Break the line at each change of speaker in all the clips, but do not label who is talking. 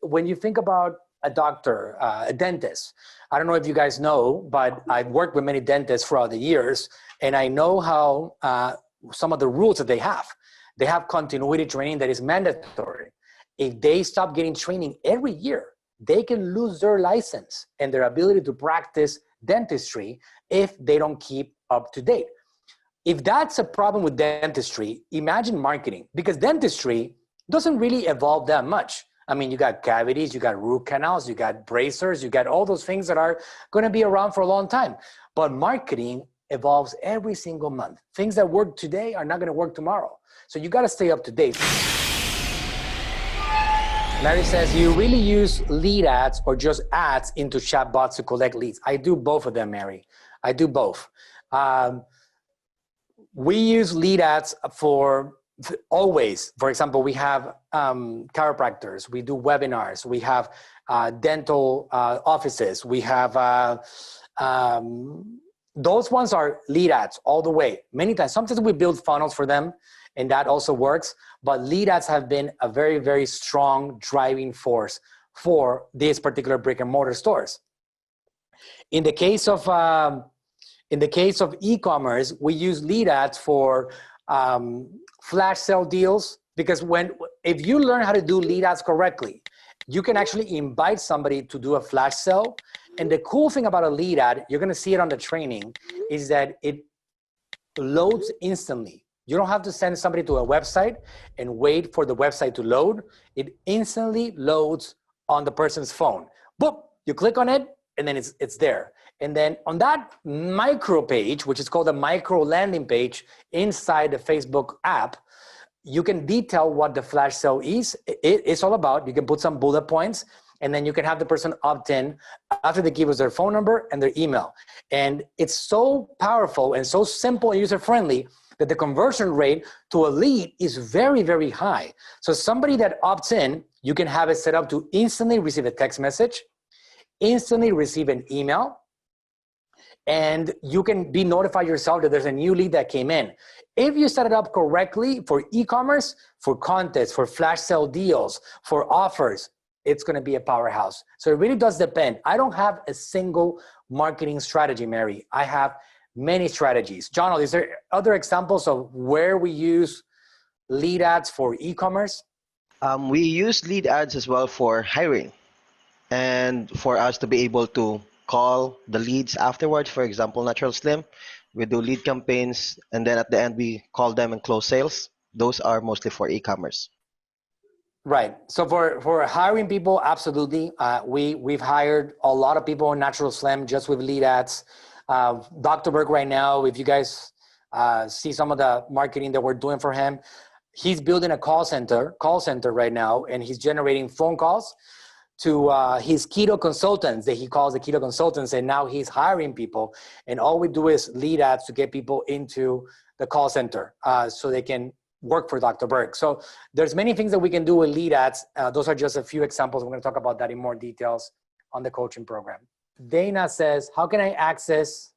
when you think about a doctor, a dentist, I don't know if you guys know, but I've worked with many dentists throughout the years, and I know how some of the rules that they have. They have continuity training that is mandatory. If they stop getting training every year, they can lose their license and their ability to practice dentistry if they don't keep up to date. If that's a problem with dentistry, imagine marketing, because dentistry doesn't really evolve that much. I mean, you got cavities, you got root canals, you got bracers, you got all those things that are going to be around for a long time. But marketing evolves every single month. Things that work today are not going to work tomorrow. So you got to stay up to date. Mary says, you really use lead ads or just ads into chatbots to collect leads? I do both of them, Mary. I do both. We use lead ads for always. For example, we have chiropractors, we do webinars, we have dental offices, we have, those ones are lead ads all the way. Many times, sometimes we build funnels for them, and that also works, but lead ads have been a very, very strong driving force for these particular brick and mortar stores. In the case of e-commerce, we use lead ads for flash sale deals, because if you learn how to do lead ads correctly, you can actually invite somebody to do a flash sale. And the cool thing about a lead ad, you're gonna see it on the training, is that it loads instantly. You don't have to send somebody to a website and wait for the website to load. It instantly loads on the person's phone. Boop, you click on it, and then it's there. And then on that micro page, which is called a micro landing page inside the Facebook app, you can detail what the flash sale is. It's all about, you can put some bullet points, and then you can have the person opt in after they give us their phone number and their email. And it's so powerful and so simple and user-friendly that the conversion rate to a lead is very, very high. So somebody that opts in, you can have it set up to instantly receive a text message, instantly receive an email, and you can be notified yourself that there's a new lead that came in. If you set it up correctly for e-commerce, for contests, for flash sale deals, for offers, it's gonna be a powerhouse. So it really does depend. I don't have a single marketing strategy, Mary. I have many strategies. John, is there other examples of where we use lead ads for e-commerce?
We use lead ads as well for hiring, and for us to be able to call the leads afterwards. For example, Natural Slim, we do lead campaigns, and then at the end we call them and close sales. Those are mostly for e-commerce.
Right. So for hiring people, absolutely. We've hired a lot of people in Natural Slim just with lead ads. Dr. Berg right now, if you guys see some of the marketing that we're doing for him, he's building a call center right now, and he's generating phone calls to his keto consultants that he calls the keto consultants, and now he's hiring people, and all we do is lead ads to get people into the call center so they can work for Dr. Berg. So there's many things that we can do with lead ads. Those are just a few examples. We're going to talk about that in more details on the coaching program. Dana says, how can I access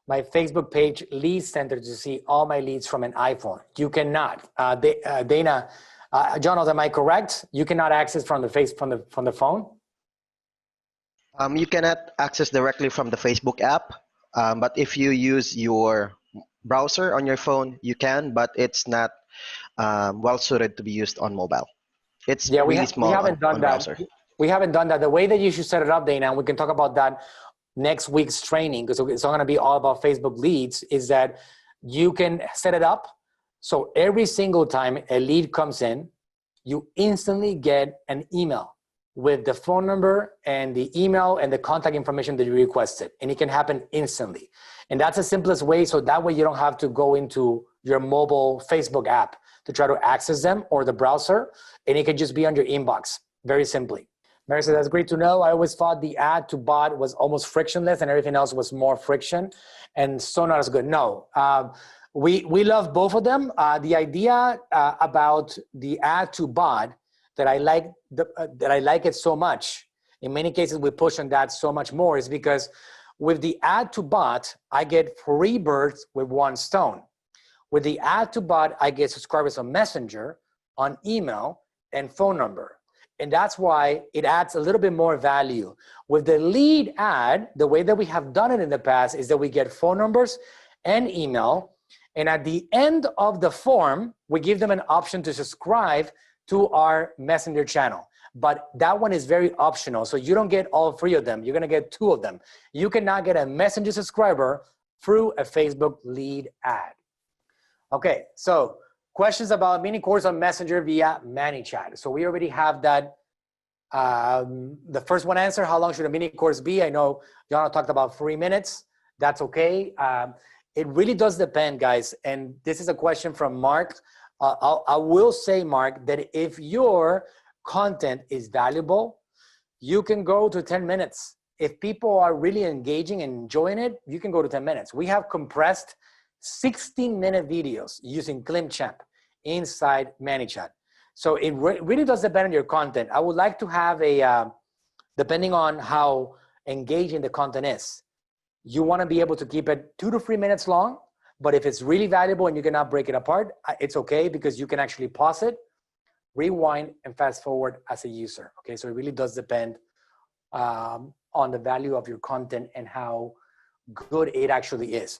my Facebook page lead center to see all my leads from an iPhone? You cannot. Dana, John, am I correct? You cannot access from the phone?
You cannot access directly from the Facebook app, but if you use your browser on your phone, you can, but it's not well suited to be used on mobile. It's really small on browser.
We haven't done that. The way that you should set it up, Dana, and we can talk about that next week's training, because it's not going to be all about Facebook leads, is that you can set it up so every single time a lead comes in, you instantly get an email with the phone number and the email and the contact information that you requested, and it can happen instantly. And that's the simplest way, so that way you don't have to go into your mobile Facebook app to try to access them, or the browser, and it can just be on your inbox, very simply. Mary said, that's great to know. I always thought the ad to bot was almost frictionless and everything else was more friction, and so not as good. No, we love both of them. The idea about the ad to bot that I like it so much, in many cases we push on that so much more, is because with the ad to bot, I get 3 birds with 1 stone. With the ad to bot, I get subscribers on Messenger, on email, and phone number. And that's why it adds a little bit more value. With the lead ad, the way that we have done it in the past is that we get phone numbers and email. And at the end of the form, we give them an option to subscribe to our messenger channel. But that one is very optional. So you don't get all 3 of them. You're gonna get 2 of them. You cannot get a messenger subscriber through a Facebook lead ad. Okay, so questions about mini course on Messenger via ManyChat. So we already have that. The first one answer, how long should a mini course be? I know Jana talked about 3 minutes. That's okay. It really does depend, guys. And this is a question from Mark. I will say, Mark, that if your content is valuable, you can go to 10 minutes. If people are really engaging and enjoying it, you can go to 10 minutes. We have compressed 16-minute videos using ClimpChamp inside ManyChat. So it really does depend on your content. I would like to have a, depending on how engaging the content is, you want to be able to keep it 2 to 3 minutes long. But if it's really valuable and you cannot break it apart, it's okay, because you can actually pause it, rewind, and fast forward as a user. Okay, so it really does depend on the value of your content and how good it actually is.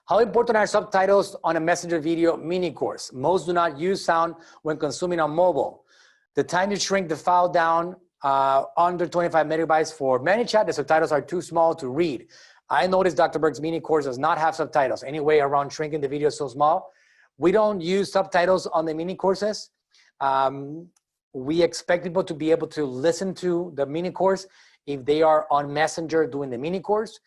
How important are subtitles on a Messenger video mini course? Most do not use sound when consuming on mobile. The time you shrink the file down under 25 megabytes for ManyChat, the subtitles are too small to read. I noticed Dr. Berg's mini course does not have subtitles. Any way around shrinking the video so small? We don't use subtitles on the mini courses. We expect people to be able to listen to the mini course if they are on Messenger doing the mini course.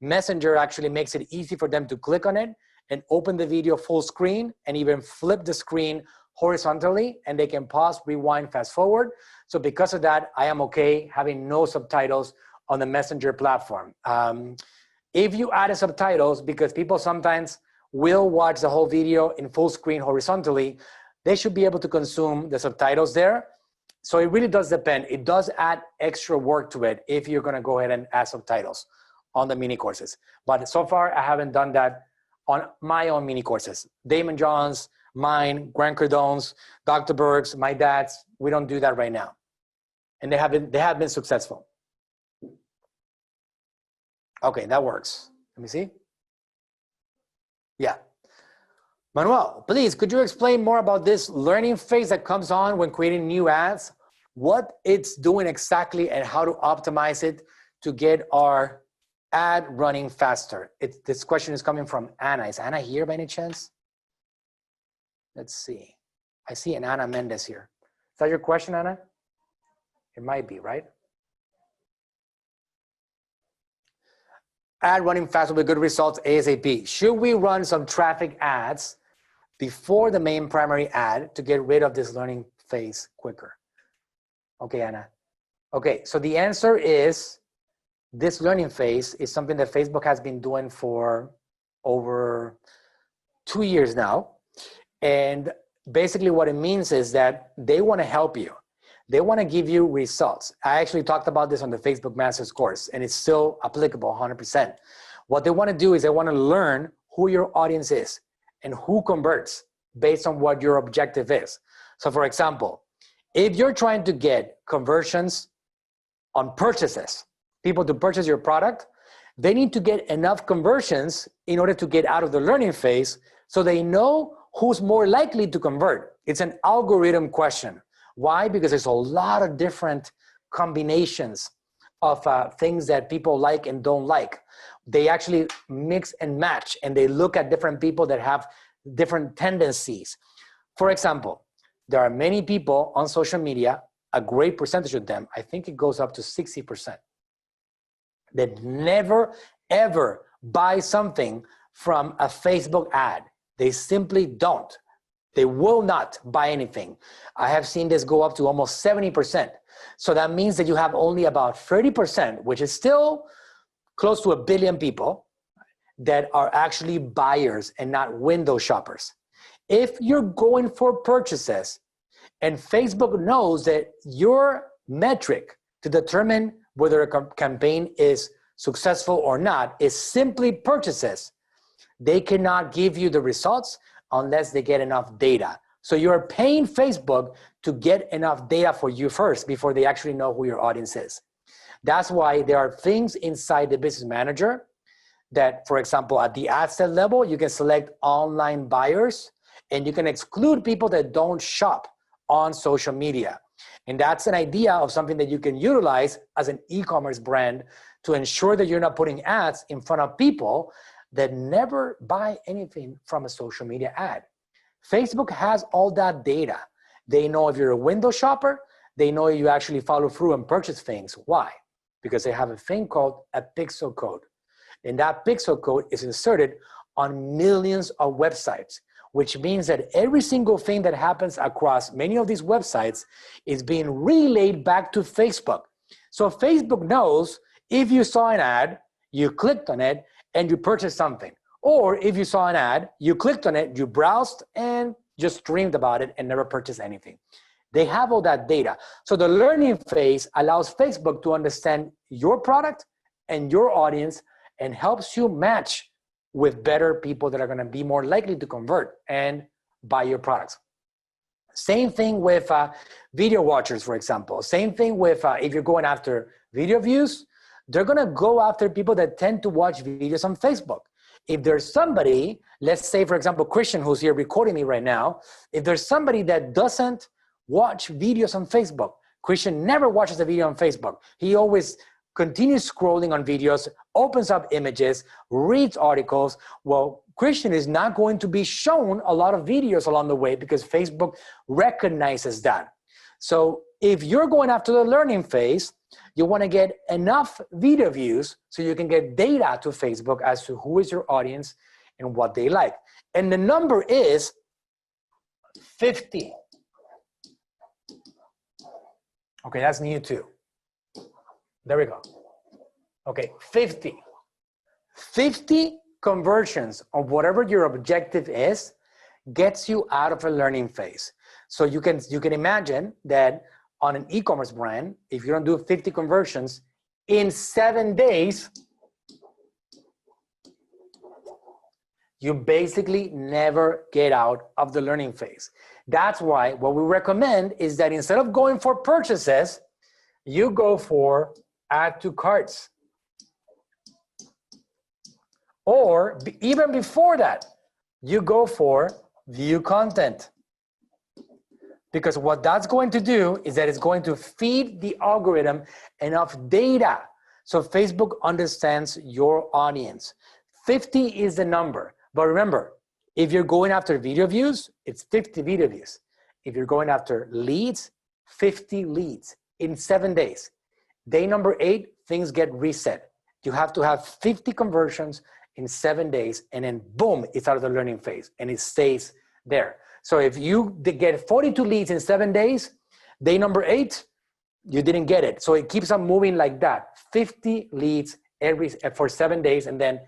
Messenger actually makes it easy for them to click on it and open the video full screen and even flip the screen horizontally, and they can pause, rewind, fast forward. So because of that, I am okay having no subtitles on the Messenger platform. If you add subtitles, because people sometimes will watch the whole video in full screen horizontally, they should be able to consume the subtitles there. So it really does depend. It does add extra work to it if you're gonna go ahead and add subtitles on the mini courses. But so far, I haven't done that on my own mini courses. Damon John's, mine, Grant Cardone's, Dr. Berg's, my dad's. We don't do that right now. And they have been successful. Okay, that works. Let me see. Yeah. Manuel, please, could you explain more about this learning phase that comes on when creating new ads? What it's doing exactly and how to optimize it to get our ad running faster. This question is coming from Anna. Is Anna here by any chance? Let's see. I see an Anna Mendez here. Is that your question, Anna? It might be, right? Ad running fast with good results ASAP. Should we run some traffic ads before the main primary ad to get rid of this learning phase quicker? Okay, Anna. Okay, so the answer is this learning phase is something that Facebook has been doing for over 2 years now. And basically what it means is that they want to help you. They want to give you results. I actually talked about this on the Facebook Masters course, and it's still applicable 100%. What they want to do is they want to learn who your audience is and who converts based on what your objective is. So for example, if you're trying to get conversions on purchases, people to purchase your product, they need to get enough conversions in order to get out of the learning phase so they know who's more likely to convert. It's an algorithm question. Why? Because there's a lot of different combinations of things that people like and don't like. They actually mix and match, and they look at different people that have different tendencies. For example, there are many people on social media, a great percentage of them, I think it goes up to 60%, that never, ever buy something from a Facebook ad. They simply don't. They will not buy anything. I have seen this go up to almost 70%. So that means that you have only about 30%, which is still close to 1 billion people, that are actually buyers and not window shoppers. If you're going for purchases and Facebook knows that your metric to determine whether a campaign is successful or not is simply purchases, they cannot give you the results unless they get enough data So you're paying Facebook to get enough data for you first before they actually know who your audience is. That's why there are things inside the business manager that, for example, at the ad set level, you can select online buyers and you can exclude people that don't shop on social media. And that's an idea of something that you can utilize as an e-commerce brand to ensure that you're not putting ads in front of people that never buy anything from a social media ad. Facebook has all that data. They know if you're a window shopper, they know you actually follow through and purchase things. Why? Because they have a thing called a pixel code. And that pixel code is inserted on millions of websites, which means that every single thing that happens across many of these websites is being relayed back to Facebook. So Facebook knows if you saw an ad, you clicked on it, and you purchased something. Or if you saw an ad, you clicked on it, you browsed, and just dreamed about it and never purchased anything. They have all that data. So the learning phase allows Facebook to understand your product and your audience and helps you match with better people that are gonna be more likely to convert and buy your products. Same thing with video watchers, for example. Same thing with if you're going after video views, they're gonna go after people that tend to watch videos on Facebook. If there's somebody, let's say, for example, Christian, who's here recording me right now, if there's somebody that doesn't watch videos on Facebook, Christian never watches a video on Facebook. He always continues scrolling on videos, opens up images, reads articles. Well, Christian is not going to be shown a lot of videos along the way because Facebook recognizes that. So if you're going after the learning phase, you want to get enough video views so you can get data to Facebook as to who is your audience and what they like. And the number is 50. Okay, that's new too. There we go. Okay, 50. 50 conversions of whatever your objective is gets you out of a learning phase. So you can imagine that on an e-commerce brand, if you don't do 50 conversions in 7 days, you basically never get out of the learning phase. That's why what we recommend is that instead of going for purchases, you go for add to carts. Or even before that, you go for view content. Because what that's going to do is that it's going to feed the algorithm enough data so Facebook understands your audience. 50 is the number. But remember, if you're going after video views, it's 50 video views. If you're going after leads, 50 leads in 7 days. Day number 8, things get reset. You have to have 50 conversions in 7 days, and then boom, it's out of the learning phase, and it stays there. So if you get 42 leads in 7 days, day number 8, you didn't get it. So it keeps on moving like that. 50 leads for 7 days, and then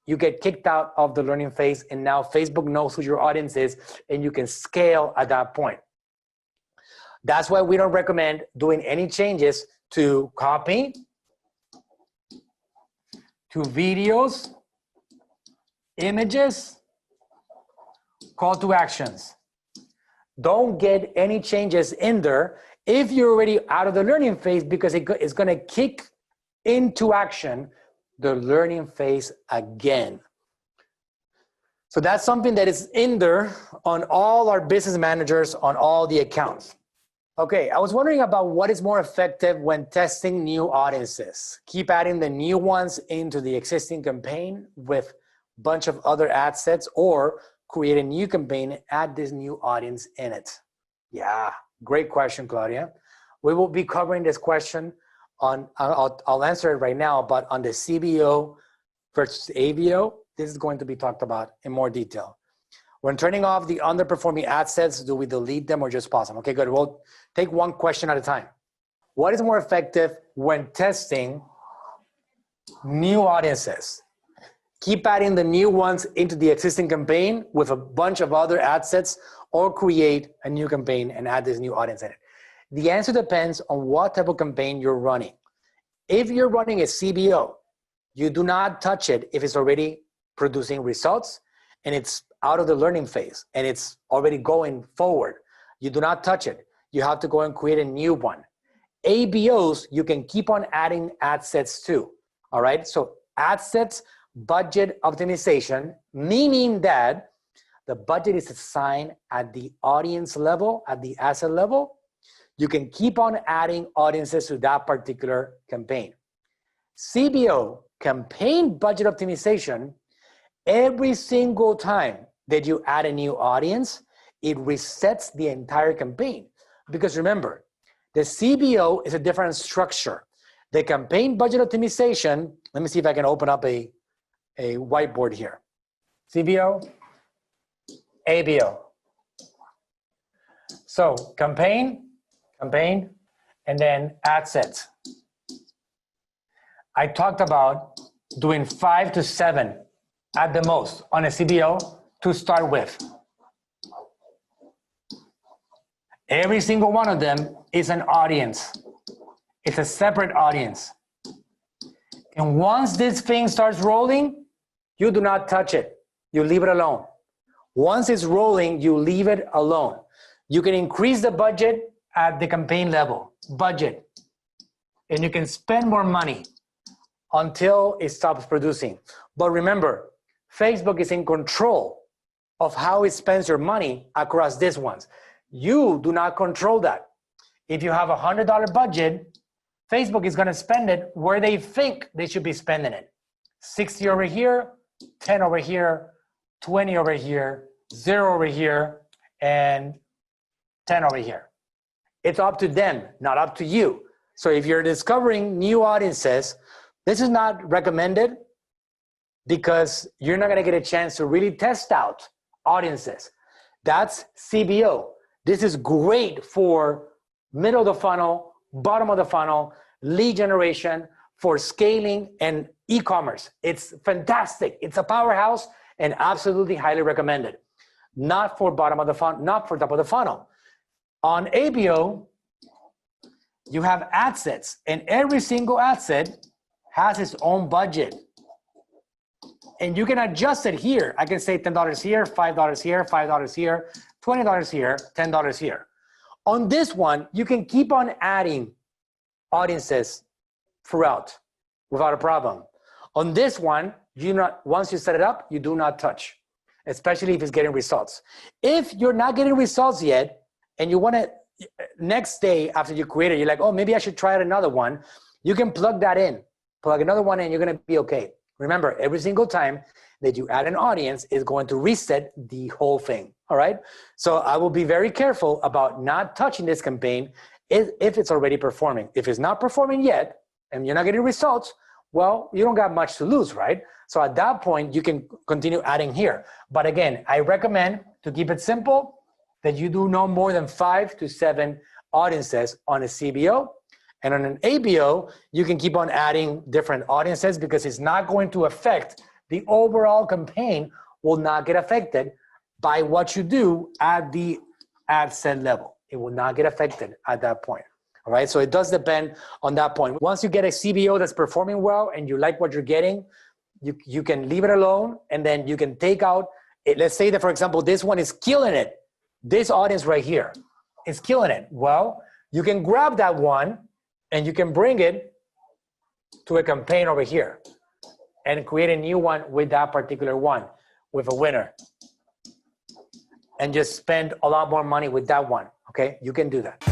you get kicked out of the learning phase, and now Facebook knows who your audience is, and you can scale at that point. That's why we don't recommend doing any changes to copy, to videos, images, call to actions. Don't get any changes in there if you're already out of the learning phase, because it's going to kick into action the learning phase again. So that's something that is in there on all our business managers on all the accounts. Okay, I was wondering about what is more effective when testing new audiences. Keep adding the new ones into the existing campaign with a bunch of other ad sets, or create a new campaign, add this new audience in it. Yeah, great question, Claudia. We will be covering this question on, I'll answer it right now, but on the CBO versus ABO, this is going to be talked about in more detail. When turning off the underperforming ad sets, do we delete them or just pause them? Okay, good. We'll take one question at a time. What is more effective when testing new audiences? Keep adding the new ones into the existing campaign with a bunch of other ad sets, or create a new campaign and add this new audience in it. The answer depends on what type of campaign you're running. If you're running a CBO, you do not touch it if it's already producing results and it's out of the learning phase and it's already going forward, you do not touch it. You have to go and create a new one. ABOs, you can keep on adding ad sets too, all right? So ad sets, budget optimization, meaning that the budget is assigned at the audience level, at the asset level. You can keep on adding audiences to that particular campaign. CBO, campaign budget optimization, every single time that you add a new audience, it resets the entire campaign. Because remember, the CBO is a different structure. The campaign budget optimization, let me see if I can open up a whiteboard here. CBO, ABO. So campaign, and then ad sets. I talked about doing 5 to 7 at the most on a CBO to start with. Every single one of them is an audience. It's a separate audience. And once this thing starts rolling, you do not touch it. You leave it alone. Once it's rolling, you leave it alone. You can increase the budget at the campaign level, budget. And you can spend more money until it stops producing. But remember, Facebook is in control of how it spends your money across these ones. You do not control that. If you have a $100 budget, Facebook is gonna spend it where they think they should be spending it. 60 over here, 10 over here, 20 over here, 0 over here, and 10 over here. It's up to them, not up to you. So if you're discovering new audiences, this is not recommended because you're not gonna get a chance to really test out audiences. That's CBO. This is great for middle of the funnel, bottom of the funnel, lead generation, for scaling and e-commerce. It's fantastic. It's a powerhouse and absolutely highly recommended. Not for bottom of the funnel, not for top of the funnel. On ABO, you have ad sets, and every single ad set has its own budget. And you can adjust it here. I can say $10 here, $5 here, $5 here, $20 here, $10 here. On this one, you can keep on adding audiences throughout without a problem. On this one, once you set it up, you do not touch, especially if it's getting results. If you're not getting results yet, and you want to, next day after you create it, you're like, oh, maybe I should try out another one, you can plug that in. Plug another one in, you're going to be okay. Remember, every single time that you add an audience, it's going to reset the whole thing, all right? So I will be very careful about not touching this campaign if it's already performing. If it's not performing yet, and you're not getting results, well, you don't got much to lose, right? So at that point, you can continue adding here. But again, I recommend to keep it simple, that you do no more than 5 to 7 audiences on a CBO. And on an ABO, you can keep on adding different audiences because it's not going to affect the overall campaign, will not get affected by what you do at the ad set level. It will not get affected at that point. All right, so it does depend on that point. Once you get a CBO that's performing well and you like what you're getting, you can leave it alone, and then you can take out, let's say that, for example, this one is killing it. This audience right here is killing it. Well, you can grab that one and you can bring it to a campaign over here and create a new one with that particular one, with a winner. And just spend a lot more money with that one, okay? You can do that.